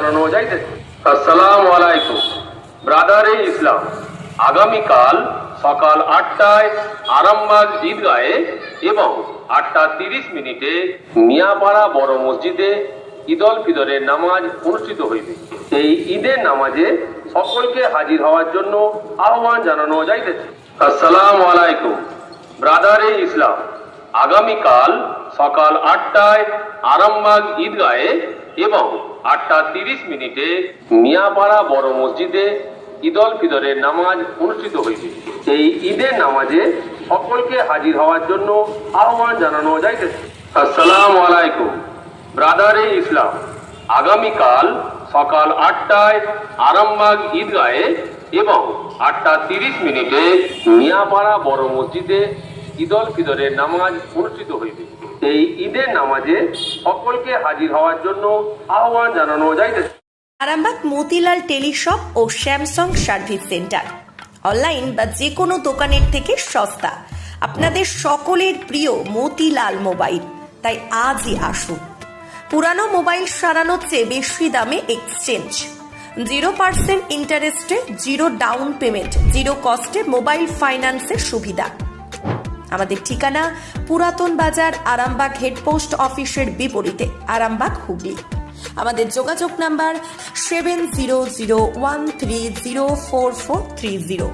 জানানো যাইতেছে। আসসালামু আলাইকুম ব্রাদারে ইসলাম। আগামীকাল সকাল 8টায় আরামবাগ ঈদগাহে এবং 8:30 মিয়াপাড়া বড় মসজিদে ঈদ উল ফিতরের নামাজ অনুষ্ঠিত হইবে। এই ঈদের নামাজে সকলকে হাজির হওয়ার জন্য আহ্বান জানানো যাইতেছে। আসসালামু আলাইকুম ব্রাদারে ইসলাম। আগামীকাল সকাল 8টায় আরামবাগ ঈদগাহে এবং 8:30 মিয়াপাড়া বড় মসজিদে ঈদ উল ফিতরের নামাজ অনুষ্ঠিত হইবে। এই ঈদের নামাজে সকলকে হাজির হওয়ার জন্য আহ্বান জানানো যাইতেছে। আসসালামু আলাইকুম ব্রাদারে ইসলাম। আগামীকাল সকাল 8টায় আরামবাগ ঈদগাহে এবং 8:30 মিয়াপাড়া বড় মসজিদে ঈদ উল ফিতরের নামাজ অনুষ্ঠিত হইবে। এই ঈদের নামাজে সকলকে হাজির হওয়ার জন্য আহ্বান জানানো যাইতেছে। আরামবাগ মতিলাল টেলিশপ ও স্যামসাং সার্ভিস সেন্টার অনলাইন বা যে কোনো দোকানের থেকে সস্তা। আপনাদের সকলের প্রিয় মতিলাল মোবাইল, তাই আজই আসুন। পুরানো মোবাইল সারানোর চেয়ে বেশি দামে এক্সচেঞ্জ, 0% ইন্টারেস্টে, 0 ডাউন পেমেন্ট, 0 কস্টে মোবাইল ফাইন্যান্সের সুবিধা। আমাদের ঠিকানা পুরাতন বাজার, আরামবাগ হেডপোস্ট অফিসের বিপরীতে, আরামবাগ, হুগলি। আমাদের যোগাযোগ নাম্বার 7001304430।